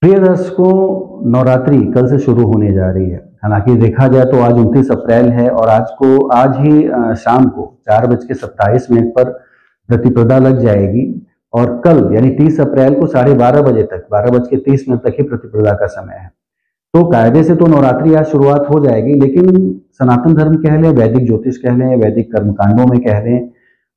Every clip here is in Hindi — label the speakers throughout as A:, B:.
A: प्रिय दर्शकों, नवरात्रि कल से शुरू होने जा रही है। हालांकि देखा जाए तो आज 29 अप्रैल है और आज ही शाम को 4:27 पर प्रतिपदा लग जाएगी और कल यानी 30 अप्रैल को 12:30 बजे तक 12:30 तक ही प्रतिपदा का समय है। तो कायदे से तो नवरात्रि आज शुरुआत हो जाएगी, लेकिन सनातन धर्म कह लें, वैदिक ज्योतिष कह लें, वैदिक कर्मकांडों में कह लें,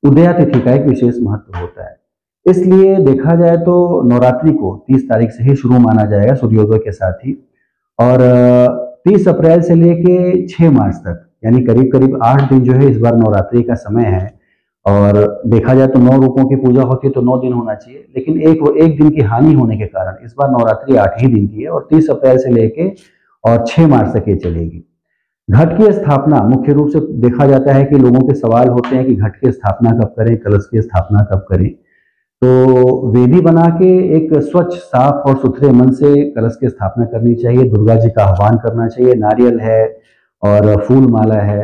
A: उदया तिथि का एक विशेष महत्व होता है। इसलिए देखा जाए तो नवरात्रि को 30 तारीख से ही शुरू माना जाएगा सूर्योदय के साथ ही, और 30 अप्रैल से लेके 6 मार्च तक यानी करीब करीब 8 दिन जो है इस बार नवरात्रि का समय है। और देखा जाए तो 9 रूपों की पूजा होती है तो 9 दिन होना चाहिए, लेकिन एक दिन की हानि होने के कारण इस बार नवरात्रि 8 ही दिन की है और 30 अप्रैल से लेके और 6 मार्च तक ये चलेगी। घट की स्थापना मुख्य रूप से देखा जाता है कि लोगों के सवाल होते हैं कि घट की स्थापना कब करें, कलश की स्थापना कब करें। तो वेदी बना के एक स्वच्छ, साफ और सुथरे मन से कलश की स्थापना करनी चाहिए। दुर्गा जी का आह्वान करना चाहिए। नारियल है और फूल माला है,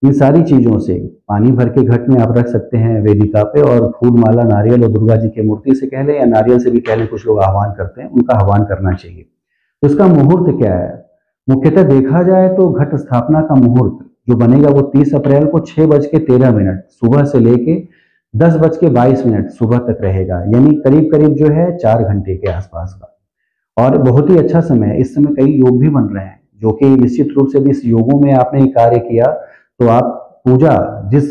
A: इन सारी चीजों से पानी भर के घट में आप रख सकते हैं वेदिका पे, और फूल माला, नारियल और दुर्गा जी की मूर्ति से कह लें या नारियल से भी कह लें, कुछ लोग आह्वान करते हैं, उनका आह्वान करना चाहिए। तो इसका मुहूर्त क्या है? मुख्यतः देखा जाए तो घट स्थापना का मुहूर्त जो बनेगा वो 30 अप्रैल को 6:13 सुबह से लेके 10:22 सुबह तक रहेगा, यानी करीब करीब जो है 4 घंटे के आसपास का। और बहुत ही अच्छा समय है। इस समय कई योग भी बन रहे हैं, जो कि निश्चित रूप से भी इस योगों में आपने कार्य किया तो आप पूजा जिस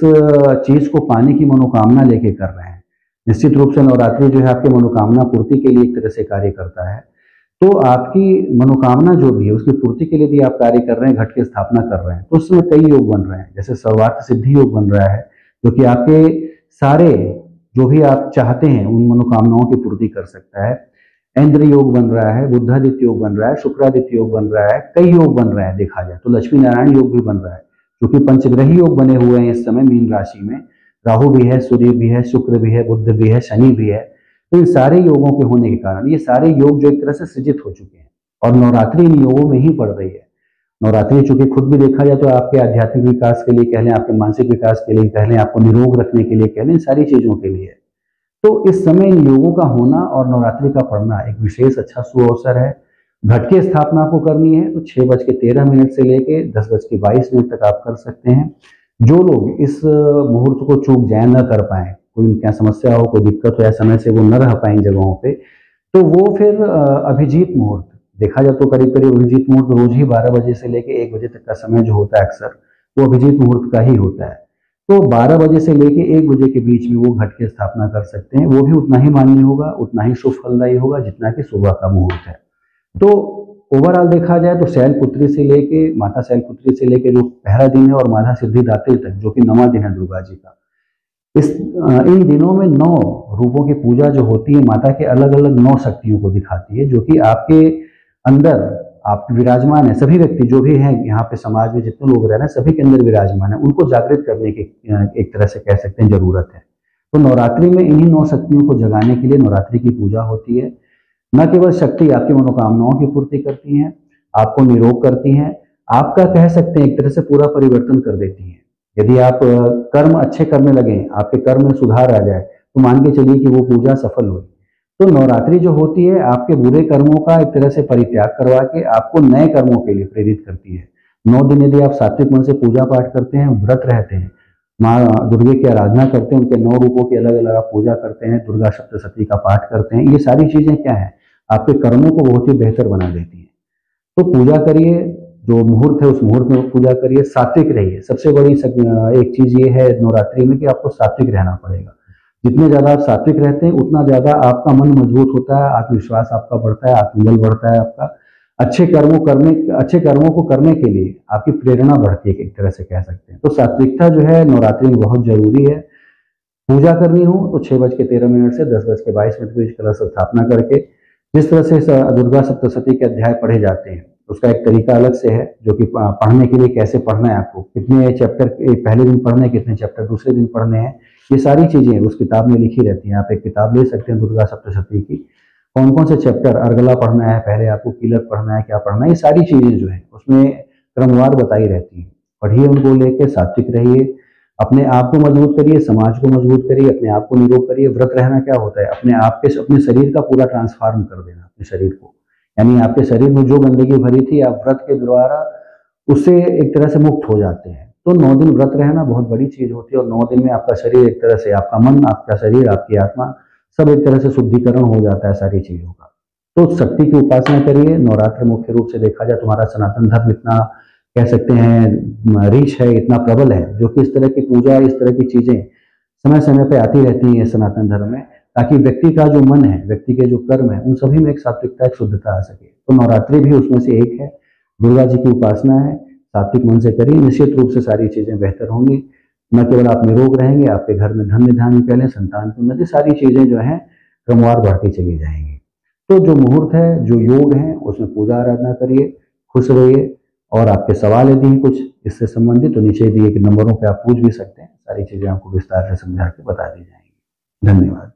A: चीज को पाने की मनोकामना लेके कर रहे हैं, निश्चित रूप से नवरात्रि जो है आपकी मनोकामना पूर्ति के लिए एक तरह से कार्य करता है। तो आपकी मनोकामना जो भी है उसकी पूर्ति के लिए भी आप कार्य कर रहे हैं, घट की स्थापना कर रहे हैं, तो उसमें कई योग बन रहे हैं। जैसे सर्वार्थ सिद्धि योग बन रहा है, जो कि आपके सारे जो भी आप चाहते हैं उन मनोकामनाओं की पूर्ति कर सकता है। इंद्र योग बन रहा है, बुद्धादित्य योग बन रहा है, शुक्रादित्य योग बन रहा है, कई योग बन रहे हैं। देखा जाए तो लक्ष्मी नारायण योग भी बन रहा है, जो कि पंचग्रही योग बने हुए हैं इस समय मीन राशि में। राहु भी है, सूर्य भी है, शुक्र भी है, बुध भी है, शनि भी है। तो इन सारे योगों के होने के कारण ये सारे योग जो एक तरह से सृजित हो चुके हैं और नवरात्रि इन योगों में ही पड़ रही है। नवरात्रि चूंकि खुद भी देखा जाए तो आपके आध्यात्मिक विकास के लिए कह लें, आपके मानसिक विकास के लिए कह लें, आपको निरोग रखने के लिए कह लें, सारी चीजों के लिए। तो इस समय इन योगों का होना और नवरात्रि का पढ़ना एक विशेष अच्छा सुअवसर है। घट की स्थापना को करनी है तो 6:13 से लेके 10:22 तक आप कर सकते हैं। जो लोग इस मुहूर्त को चूक जाए, न कर पाए, कोई उनकी समस्या हो, कोई दिक्कत हो या समय से वो न रह पाए इन जगहों पे, तो वो फिर अभिजीत मुहूर्त देखा जाए तो करीब करीब अभिजीत मुहूर्त रोज ही 12 बजे से लेके 1 बजे तक का समय जो होता है अक्सर वो अभिजीत मुहूर्त का ही होता है। तो 12 बजे से लेके 1 बजे के बीच में वो घट की स्थापना कर सकते हैं। वो भी उतना ही मान्य होगा, उतना ही शुभ फलदायी होगा जितना कि सुबह का मुहूर्त है। तो ओवरऑल देखा जाए तो शैलपुत्री से लेके माता शैलपुत्री से लेके जो पहला दिन है और माता सिद्धिदात्री तक जो कि 9वां दिन है दुर्गा जी का, इन दिनों में 9 रूपों की पूजा जो होती है माता के अलग अलग 9 शक्तियों को दिखाती है, जो कि आपके अंदर आप विराजमान है। सभी व्यक्ति जो भी हैं यहाँ पे समाज में जितने लोग रह रहे हैं सभी के अंदर विराजमान है, उनको जागृत करने की एक तरह से कह सकते हैं जरूरत है। तो नवरात्रि में इन्हीं 9 शक्तियों को जगाने के लिए नवरात्रि की पूजा होती है। न केवल शक्ति आपकी मनोकामनाओं की पूर्ति करती हैं, आपको निरोग करती हैं, आपका कह सकते हैं एक तरह से पूरा परिवर्तन कर देती हैं। यदि आप कर्म अच्छे करने लगे, आपके कर्म में सुधार आ जाए, तो मान के चलिए कि वो पूजा सफल हुई। तो नवरात्रि जो होती है आपके बुरे कर्मों का एक तरह से परित्याग करवा के आपको नए कर्मों के लिए प्रेरित करती है। 9 दिन यदि आप सात्विक मन से पूजा पाठ करते हैं, व्रत रहते हैं, माँ दुर्गे की आराधना करते हैं, उनके 9 रूपों की अलग अलग आप पूजा करते हैं, दुर्गा सप्तशती का पाठ करते हैं, ये सारी चीजें क्या है आपके कर्मों को बहुत ही बेहतर बना देती है। तो पूजा करिए, जो मुहूर्त है उस मुहूर्त में पूजा करिए, सात्विक रहिए। सबसे बड़ी एक चीज ये है नवरात्रि में कि आपको सात्विक रहना पड़ेगा। जितने ज्यादा आप सात्विक रहते हैं उतना ज्यादा आपका मन मजबूत होता है, आत्मविश्वास आपका बढ़ता है, आत्मबल बढ़ता है आपका। अच्छे कर्मों को करने के लिए आपकी प्रेरणा बढ़ती है, एक तरह से कह सकते हैं। तो सात्विकता जो है नवरात्रि में बहुत जरूरी है। पूजा करनी हो तो 6:13 से 10:22 के बीच कलश स्थापना करके जिस तरह से दुर्गा सप्तशती के अध्याय पढ़े जाते हैं उसका एक तरीका अलग से है, जो कि पढ़ने के लिए कैसे पढ़ना है, आपको कितने चैप्टर पहले दिन पढ़ने हैं, कितने चैप्टर दूसरे दिन पढ़ने हैं, ये सारी चीजें उस किताब में लिखी रहती हैं। आप एक किताब ले सकते हैं दुर्गा सप्तशती की, कौन कौन से चैप्टर अर्गला पढ़ना है, पहले आपको कीलक पढ़ना है, क्या पढ़ना है, ये सारी चीजें जो है उसमें क्रमवार बताई रहती हैं। पढ़िए, उनको लेके सात्विक रहिए, अपने आप को मजबूत करिए, समाज को मजबूत करिए, अपने आप को निरोग करिए। व्रत रहना क्या होता है, अपने शरीर का पूरा ट्रांसफॉर्म कर देना, अपने शरीर को, यानी आपके शरीर में जो गंदगी भरी थी आप व्रत के द्वारा उससे एक तरह से मुक्त हो जाते हैं। तो 9 दिन व्रत रहना बहुत बड़ी चीज होती है और 9 दिन में आपका शरीर एक तरह से, आपका मन, आपका शरीर, आपकी आत्मा सब एक तरह से शुद्धिकरण हो जाता है सारी चीजों का। तो शक्ति की उपासना करिए। नवरात्र मुख्य रूप से देखा जाए तो हमारा सनातन धर्म इतना कह सकते हैं रिच है, इतना प्रबल है, जो कि इस तरह की पूजा, इस तरह की चीजें समय समय पे आती रहती हैं सनातन धर्म में, ताकि व्यक्ति का जो मन है, व्यक्ति के जो कर्म है, उन सभी में एक सात्विकता, एक शुद्धता आ सके। तो नवरात्रि भी उसमें से एक है। दुर्गा जी की उपासना है, सात्विक मन से करिए, निश्चित रूप से सारी चीजें बेहतर होंगी। न केवल आप निरोग रहेंगे, आपके घर में धन्य धान्य कह लें, संतान की उन्नति, सारी चीजें जो है क्रमवार बढ़ती चली जाएंगी। तो जो मुहूर्त है, जो योग है, उसमें पूजा आराधना करिए, खुश रहिए। और आपके सवाल यदि हैं कुछ इससे संबंधित तो नीचे दिए गए नंबरों पे आप पूछ भी सकते हैं, सारी चीजें आपको विस्तार से समझा के बता दी जाएंगी। धन्यवाद।